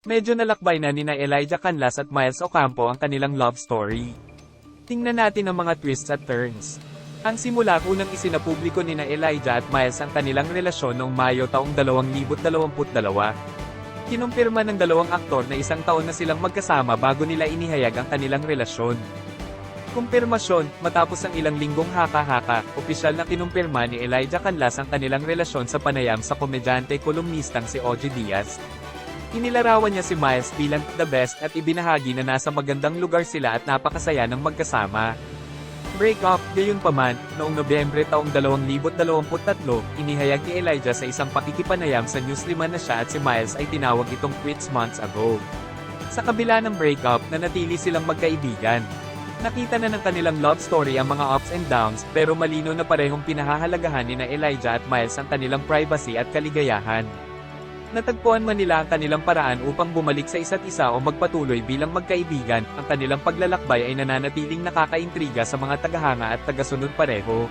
Medyo nalakbay na nina Elijah Canlas at Miles Ocampo ang kanilang love story. Tingnan natin ang mga twists at turns. Ang simula unang isinapubliko nina Elijah at Miles ang kanilang relasyon noong Mayo taong 2022. Kinumpirma ng dalawang aktor na isang taon na silang magkasama bago nila inihayag ang kanilang relasyon. Kumpirmasyon, matapos ang ilang linggong haka-haka, opisyal na kinumpirma ni Elijah Canlas ang kanilang relasyon sa panayam sa komedyante-kolumnistang si Ogie Diaz. Inilarawan niya si Miles bilang the best at ibinahagi na nasa magandang lugar sila at napakasaya ng magkasama. Breakup, gayunpaman, noong Nobyembre taong 2023, inihayag ni Elijah sa isang pakikipanayam sa Newsliman na siya at si Miles ay tinawag itong quits months ago. Sa kabila ng breakup, nanatili silang magkaibigan. Nakita na ng kanilang love story ang mga ups and downs, pero malino na parehong pinahahalagahan ni na Elijah at Miles ang kanilang privacy at kaligayahan. Natagpuan man nila ang kanilang paraan upang bumalik sa isa't isa o magpatuloy bilang magkaibigan, ang kanilang paglalakbay ay nananatiling nakakaintriga sa mga tagahanga at tagasunod pareho.